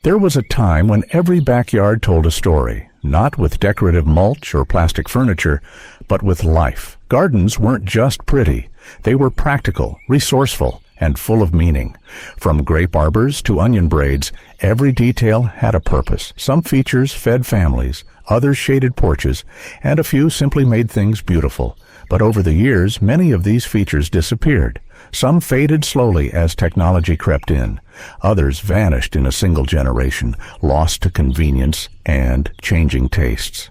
There was a time when every backyard told a story, not with decorative mulch or plastic furniture, but with life. Gardens weren't just pretty. They were practical, resourceful, and full of meaning. From grape arbors to onion braids, every detail had a purpose. Some features fed families, others shaded porches, and a few simply made things beautiful. But over the years, many of these features disappeared. Some faded slowly as technology crept in. Others vanished in a single generation, lost to convenience and changing tastes.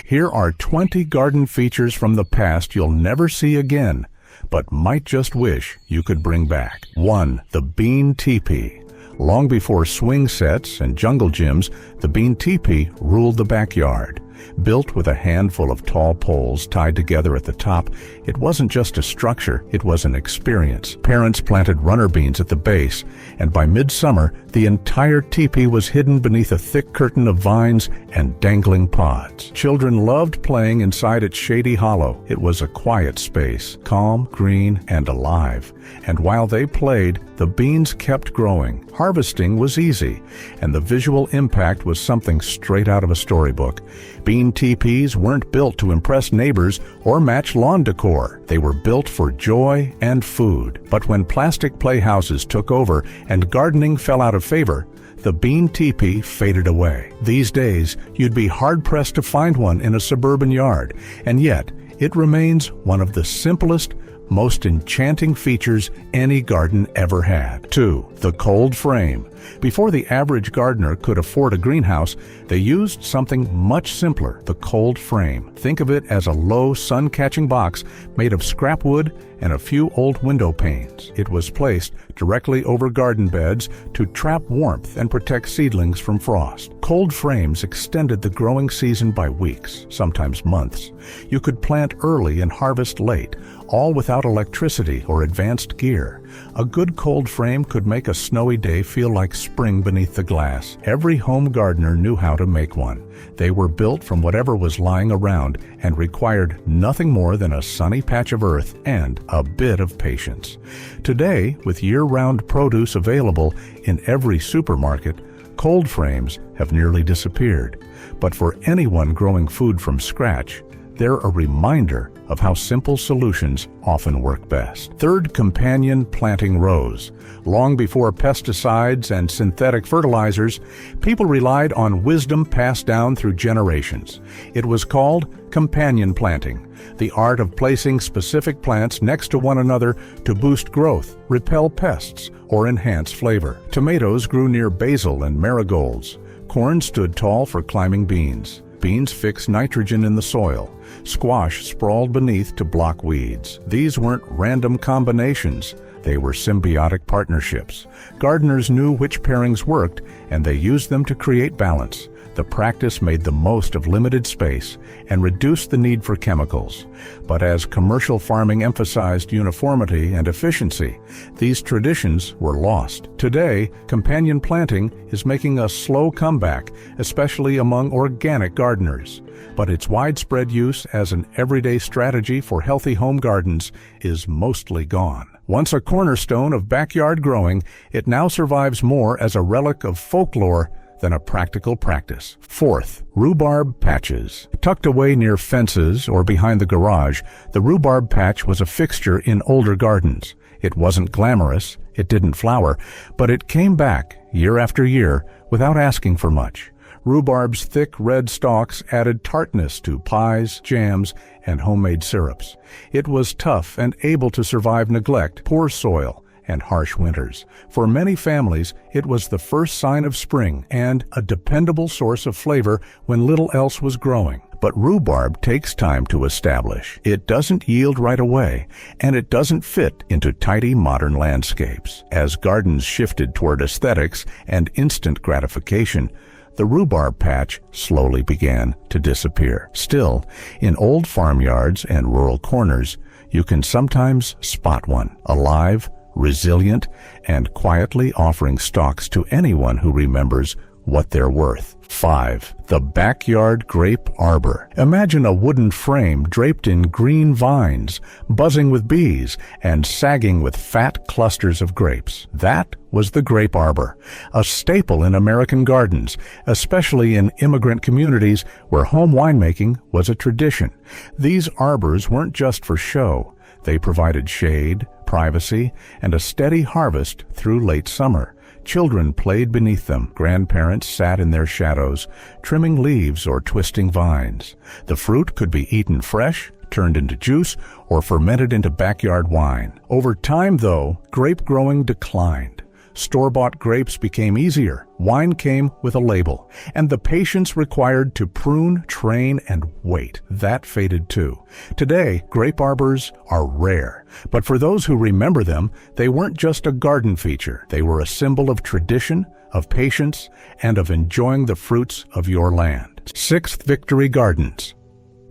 Here are 20 garden features from the past you'll never see again, but might just wish you could bring back. 1. The bean teepee. Long before swing sets and jungle gyms, the bean teepee ruled the backyard. Built with a handful of tall poles tied together at the top, it wasn't just a structure, it was an experience. Parents planted runner beans at the base, and by midsummer, the entire teepee was hidden beneath a thick curtain of vines and dangling pods. Children loved playing inside its shady hollow. It was a quiet space, calm, green, and alive. And while they played, the beans kept growing. Harvesting was easy, and the visual impact was something straight out of a storybook. Bean teepees weren't built to impress neighbors or match lawn decor. They were built for joy and food. But when plastic playhouses took over and gardening fell out of favor, the bean teepee faded away. These days, you'd be hard-pressed to find one in a suburban yard, and yet it remains one of the simplest, most enchanting features any garden ever had. 2. The cold frame. Before the average gardener could afford a greenhouse, they used something much simpler, the cold frame. Think of it as a low, sun-catching box made of scrap wood and a few old window panes. It was placed directly over garden beds to trap warmth and protect seedlings from frost. Cold frames extended the growing season by weeks, sometimes months. You could plant early and harvest late, all without electricity or advanced gear. A good cold frame could make a snowy day feel like spring beneath the glass. Every home gardener knew how to make one. They were built from whatever was lying around and required nothing more than a sunny patch of earth and a bit of patience. Today, with year-round produce available in every supermarket, cold frames have nearly disappeared. But for anyone growing food from scratch, they're a reminder of how simple solutions often work best. 3rd, companion planting rows. Long before pesticides and synthetic fertilizers, people relied on wisdom passed down through generations. It was called companion planting, the art of placing specific plants next to one another to boost growth, repel pests, or enhance flavor. Tomatoes grew near basil and marigolds. Corn stood tall for climbing beans. Beans fixed nitrogen in the soil. Squash sprawled beneath to block weeds. These weren't random combinations. They were symbiotic partnerships. Gardeners knew which pairings worked, and they used them to create balance. The practice made the most of limited space and reduced the need for chemicals. But as commercial farming emphasized uniformity and efficiency, these traditions were lost. Today, companion planting is making a slow comeback, especially among organic gardeners. But its widespread use as an everyday strategy for healthy home gardens is mostly gone. Once a cornerstone of backyard growing, it now survives more as a relic of folklore than a practical practice. 4th, rhubarb patches. Tucked away near fences or behind the garage, the rhubarb patch was a fixture in older gardens. It wasn't glamorous, it didn't flower, but it came back year after year without asking for much. Rhubarb's thick red stalks added tartness to pies, jams, and homemade syrups. It was tough and able to survive neglect, poor soil, and harsh winters. For many families, it was the first sign of spring and a dependable source of flavor when little else was growing. But rhubarb takes time to establish. It doesn't yield right away, and it doesn't fit into tidy modern landscapes. As gardens shifted toward aesthetics and instant gratification, the rhubarb patch slowly began to disappear. Still, in old farmyards and rural corners, you can sometimes spot one, alive, resilient, and quietly offering stalks to anyone who remembers what they're worth. 5. The backyard grape arbor. Imagine a wooden frame draped in green vines, buzzing with bees, and sagging with fat clusters of grapes. That was the grape arbor, a staple in American gardens, especially in immigrant communities where home winemaking was a tradition. These arbors weren't just for show. They provided shade, privacy, and a steady harvest through late summer. Children played beneath them. Grandparents sat in their shadows, trimming leaves or twisting vines. The fruit could be eaten fresh, turned into juice, or fermented into backyard wine. Over time, though, grape growing declined. Store-bought grapes became easier. Wine came with a label, and the patience required to prune, train, and wait. That faded too. Today, grape arbors are rare, but for those who remember them, they weren't just a garden feature. They were a symbol of tradition, of patience, and of enjoying the fruits of your land. 6th, Victory Gardens.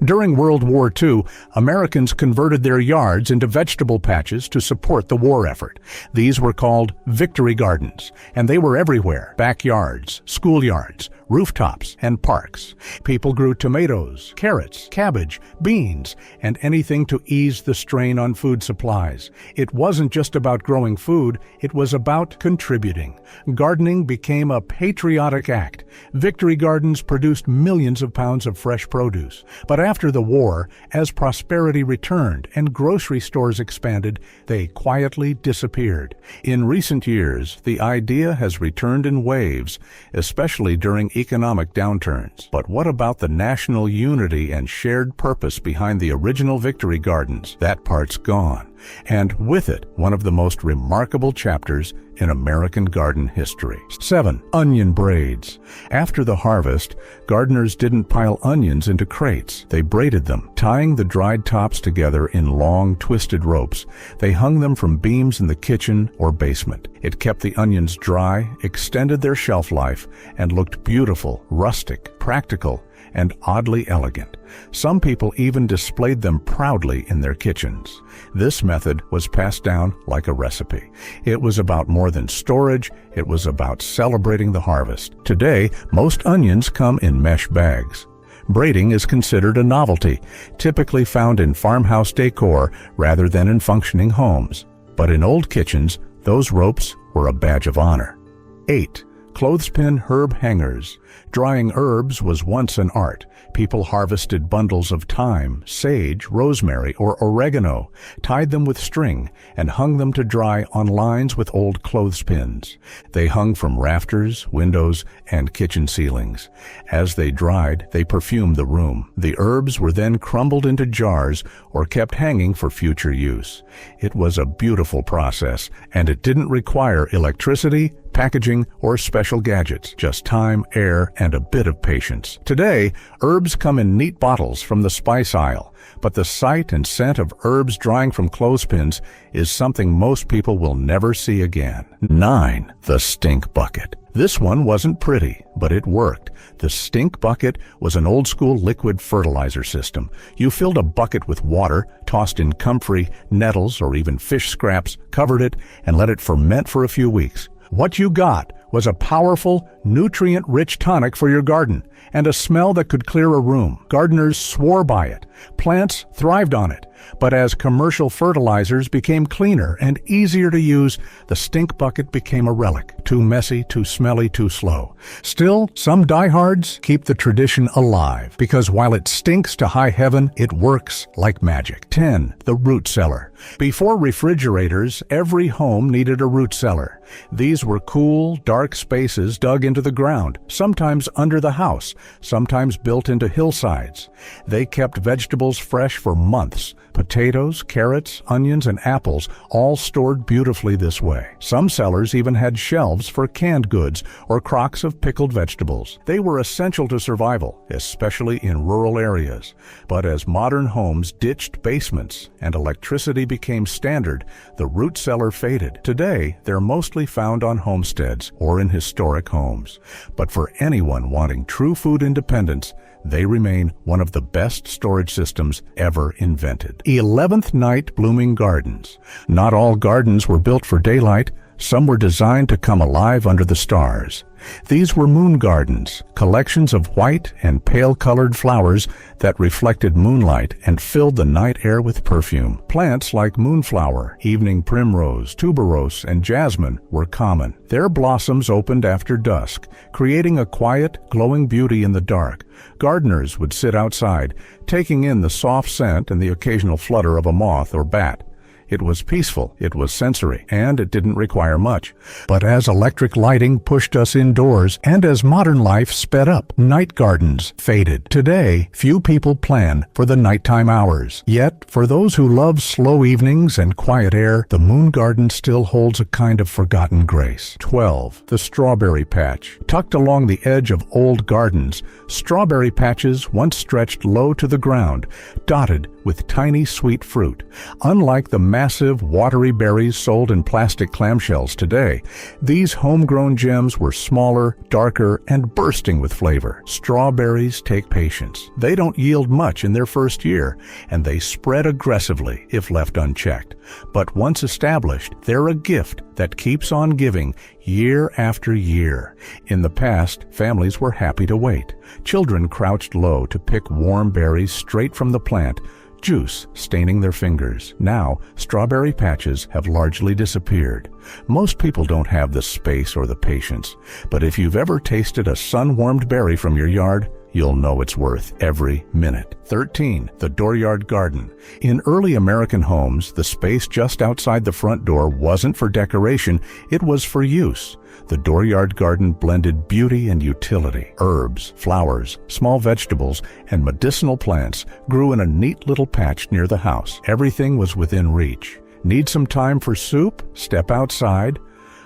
During World War II, Americans converted their yards into vegetable patches to support the war effort. These were called victory gardens, and they were everywhere: backyards, schoolyards, rooftops, and parks. People grew tomatoes, carrots, cabbage, beans, and anything to ease the strain on food supplies. It wasn't just about growing food, it was about contributing. Gardening became a patriotic act. Victory gardens produced millions of pounds of fresh produce. But after the war, as prosperity returned and grocery stores expanded, they quietly disappeared. In recent years, the idea has returned in waves, especially during economic downturns. But what about the national unity and shared purpose behind the original Victory Gardens? That part's gone. And with it, one of the most remarkable chapters in American garden history. 7. Onion braids. After the harvest, gardeners didn't pile onions into crates. They braided them, tying the dried tops together in long, twisted ropes. They hung them from beams in the kitchen or basement. It kept the onions dry, extended their shelf life, and looked beautiful, rustic, practical, and oddly elegant. Some people even displayed them proudly in their kitchens. This method was passed down like a recipe. It was about more than storage, it was about celebrating the harvest. Today, most onions come in mesh bags. Braiding is considered a novelty, typically found in farmhouse decor rather than in functioning homes. But in old kitchens, those ropes were a badge of honor. 8. Clothespin herb hangers. Drying herbs was once an art. People harvested bundles of thyme, sage, rosemary, or oregano, tied them with string, and hung them to dry on lines with old clothespins. They hung from rafters, windows, and kitchen ceilings. As they dried, they perfumed the room. The herbs were then crumbled into jars or kept hanging for future use. It was a beautiful process, and it didn't require electricity, packaging, or special gadgets, just time, air, and a bit of patience. Today, herbs come in neat bottles from the spice aisle, but the sight and scent of herbs drying from clothespins is something most people will never see again. 9. The stink bucket. This one wasn't pretty, but it worked. The stink bucket was an old-school liquid fertilizer system. You filled a bucket with water, tossed in comfrey, nettles, or even fish scraps, covered it, and let it ferment for a few weeks. What you got was a powerful, nutrient-rich tonic for your garden, and a smell that could clear a room. Gardeners swore by it. Plants thrived on it. But as commercial fertilizers became cleaner and easier to use, the stink bucket became a relic. Too messy, too smelly, too slow. Still, some diehards keep the tradition alive, because while it stinks to high heaven, it works like magic. 10. The root cellar. Before refrigerators, every home needed a root cellar. These were cool, dark spaces dug into the ground, sometimes under the house, sometimes built into hillsides. They kept vegetables fresh for months. Potatoes, carrots, onions, and apples all stored beautifully this way. Some cellars even had shelves for canned goods or crocks of pickled vegetables. They were essential to survival, especially in rural areas. But as modern homes ditched basements and electricity became standard, the root cellar faded. Today, they're mostly found on homesteads or in historic homes. But for anyone wanting true food independence, they remain one of the best storage systems ever invented. 11th night blooming gardens. Not all gardens were built for daylight. Some were designed to come alive under the stars. These were moon gardens, collections of white and pale-colored flowers that reflected moonlight and filled the night air with perfume. Plants like moonflower, evening primrose, tuberose, and jasmine were common. Their blossoms opened after dusk, creating a quiet, glowing beauty in the dark. Gardeners would sit outside, taking in the soft scent and the occasional flutter of a moth or bat. It was peaceful, it was sensory, and it didn't require much. But as electric lighting pushed us indoors, and as modern life sped up, night gardens faded. Today, few people plan for the nighttime hours. Yet, for those who love slow evenings and quiet air, the moon garden still holds a kind of forgotten grace. 12. The strawberry patch. Tucked along the edge of old gardens, strawberry patches once stretched low to the ground, dotted with tiny sweet fruit. Unlike the massive, watery berries sold in plastic clamshells today, these homegrown gems were smaller, darker, and bursting with flavor. Strawberries take patience. They don't yield much in their first year, and they spread aggressively if left unchecked. But once established, they're a gift that keeps on giving year after year. In the past, families were happy to wait. Children crouched low to pick warm berries straight from the plant, juice staining their fingers. Now, strawberry patches have largely disappeared. Most people don't have the space or the patience, but if you've ever tasted a sun-warmed berry from your yard, you'll know it's worth every minute. 13. The dooryard garden. In early American homes, the space just outside the front door wasn't for decoration, it was for use. The dooryard garden blended beauty and utility. Herbs, flowers, small vegetables, and medicinal plants grew in a neat little patch near the house. Everything was within reach. Need some time for soup? Step outside.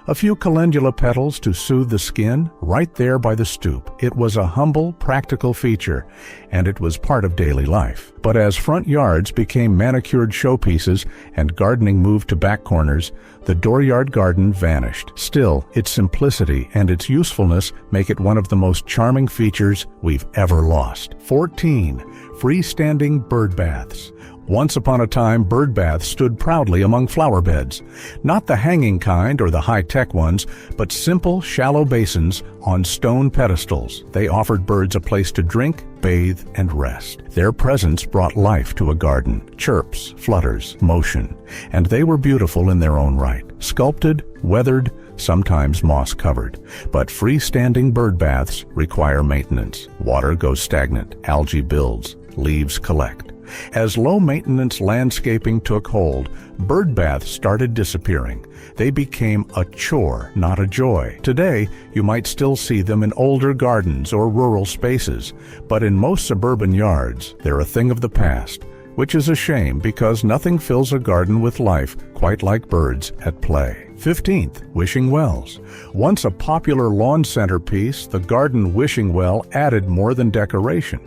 A few calendula petals to soothe the skin, right there by the stoop. It was a humble, practical feature, and it was part of daily life. But as front yards became manicured showpieces and gardening moved to back corners, the dooryard garden vanished. Still, its simplicity and its usefulness make it one of the most charming features we've ever lost. 14. Freestanding bird baths. Once upon a time, bird baths stood proudly among flower beds. Not the hanging kind or the high-tech ones, but simple, shallow basins on stone pedestals. They offered birds a place to drink, bathe, and rest. Their presence brought life to a garden. Chirps, flutters, motion. And they were beautiful in their own right. Sculpted, weathered, sometimes moss-covered. But freestanding bird baths require maintenance. Water goes stagnant, algae builds, leaves collect. As low-maintenance landscaping took hold, bird baths started disappearing. They became a chore, not a joy. Today, you might still see them in older gardens or rural spaces, but in most suburban yards, they're a thing of the past, which is a shame because nothing fills a garden with life quite like birds at play. 15th, wishing wells. Once a popular lawn centerpiece, the garden wishing well added more than decoration.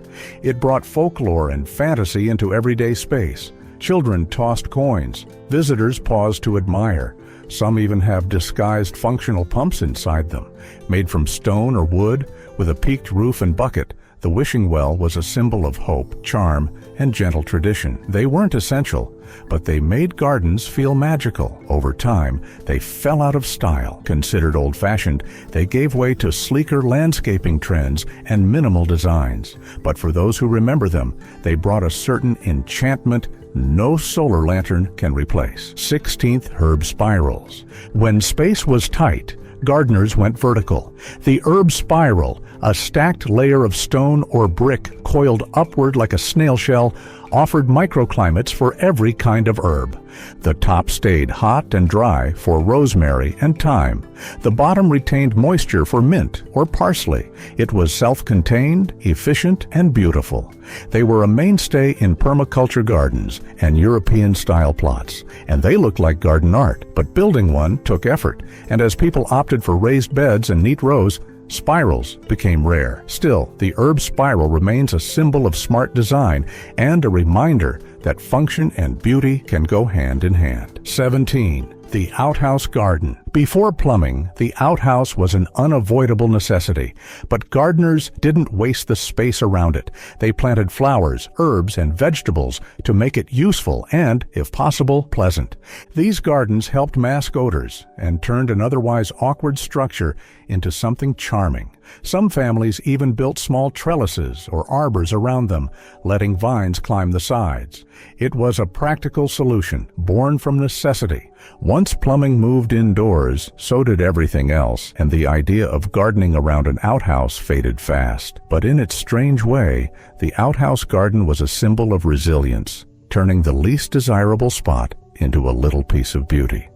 It brought folklore and fantasy into everyday space. Children tossed coins. Visitors paused to admire. Some even have disguised functional pumps inside them. Made from stone or wood, with a peaked roof and bucket, the wishing well was a symbol of hope, charm, and gentle tradition. They weren't essential, but they made gardens feel magical. Over time, they fell out of style. Considered old-fashioned, they gave way to sleeker landscaping trends and minimal designs. But for those who remember them, they brought a certain enchantment no solar lantern can replace. 16th, herb spirals. When space was tight, gardeners went vertical. The herb spiral, a stacked layer of stone or brick coiled upward like a snail shell, offered microclimates for every kind of herb. The top stayed hot and dry for rosemary and thyme. The bottom retained moisture for mint or parsley. It was self-contained, efficient, and beautiful. They were a mainstay in permaculture gardens and European-style plots, and they looked like garden art. But building one took effort, and as people opted for raised beds and neat rows, spirals became rare. Still, the herb spiral remains a symbol of smart design and a reminder that function and beauty can go hand in hand. 17. The outhouse garden. Before plumbing, the outhouse was an unavoidable necessity, but gardeners didn't waste the space around it. They planted flowers, herbs, and vegetables to make it useful and, if possible, pleasant. These gardens helped mask odors and turned an otherwise awkward structure into something charming. Some families even built small trellises or arbors around them, letting vines climb the sides. It was a practical solution, born from necessity. Once plumbing moved indoors, so did everything else, and the idea of gardening around an outhouse faded fast. But in its strange way, the outhouse garden was a symbol of resilience, turning the least desirable spot into a little piece of beauty.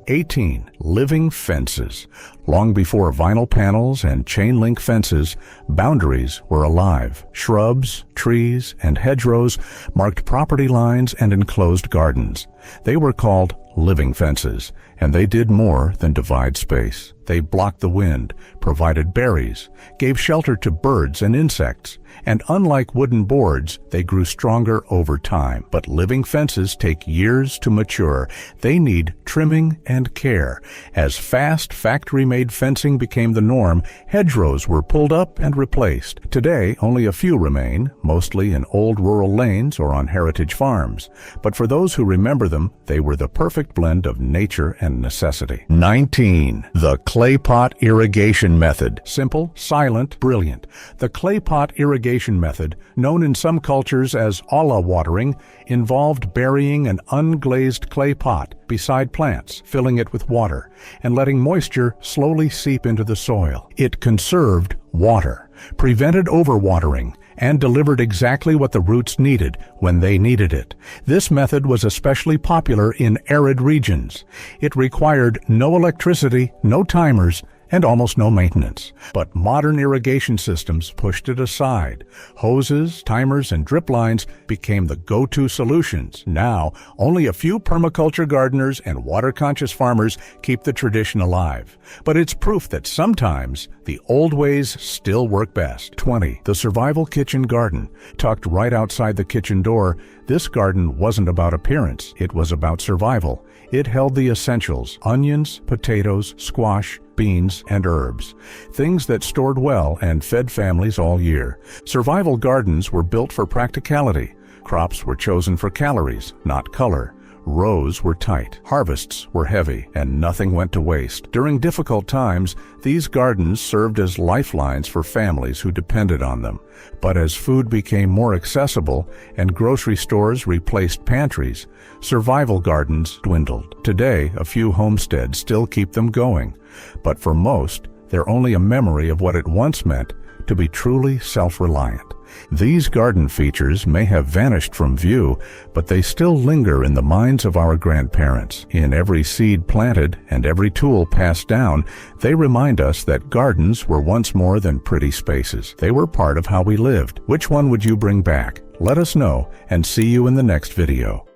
18. Living fences. Long before vinyl panels and chain-link fences, boundaries were alive. Shrubs, trees, and hedgerows marked property lines and enclosed gardens. They were called living fences, and they did more than divide space. They blocked the wind, provided berries, gave shelter to birds and insects, and unlike wooden boards, they grew stronger over time. But living fences take years to mature. They need trimming and care. As fast factory-made fencing became the norm, hedgerows were pulled up and replaced. Today, only a few remain, mostly in old rural lanes or on heritage farms. But for those who remember them, they were the perfect blend of nature and necessity. 19. The clay pot irrigation method. Simple, silent, brilliant. The clay pot irrigation method, known in some cultures as olla watering, involved burying an unglazed clay pot beside plants, filling it with water, and letting moisture slowly seep into the soil. It conserved water, prevented overwatering, and delivered exactly what the roots needed when they needed it. This method was especially popular in arid regions. It required no electricity, no timers, and almost no maintenance. But modern irrigation systems pushed it aside. Hoses, timers, and drip lines became the go-to solutions. Now, only a few permaculture gardeners and water-conscious farmers keep the tradition alive. But it's proof that sometimes the old ways still work best. 20. The survival kitchen garden. Tucked right outside the kitchen door, this garden wasn't about appearance. It was about survival. It held the essentials: onions, potatoes, squash, beans, and herbs, things that stored well and fed families all year. Survival gardens were built for practicality. Crops were chosen for calories, not color. Rows were tight, harvests were heavy, and nothing went to waste. During difficult times, these gardens served as lifelines for families who depended on them. But as food became more accessible and grocery stores replaced pantries, survival gardens dwindled. Today, a few homesteads still keep them going, but for most, they're only a memory of what it once meant to be truly self-reliant. These garden features may have vanished from view, but they still linger in the minds of our grandparents. In every seed planted and every tool passed down, they remind us that gardens were once more than pretty spaces. They were part of how we lived. Which one would you bring back? Let us know, and see you in the next video.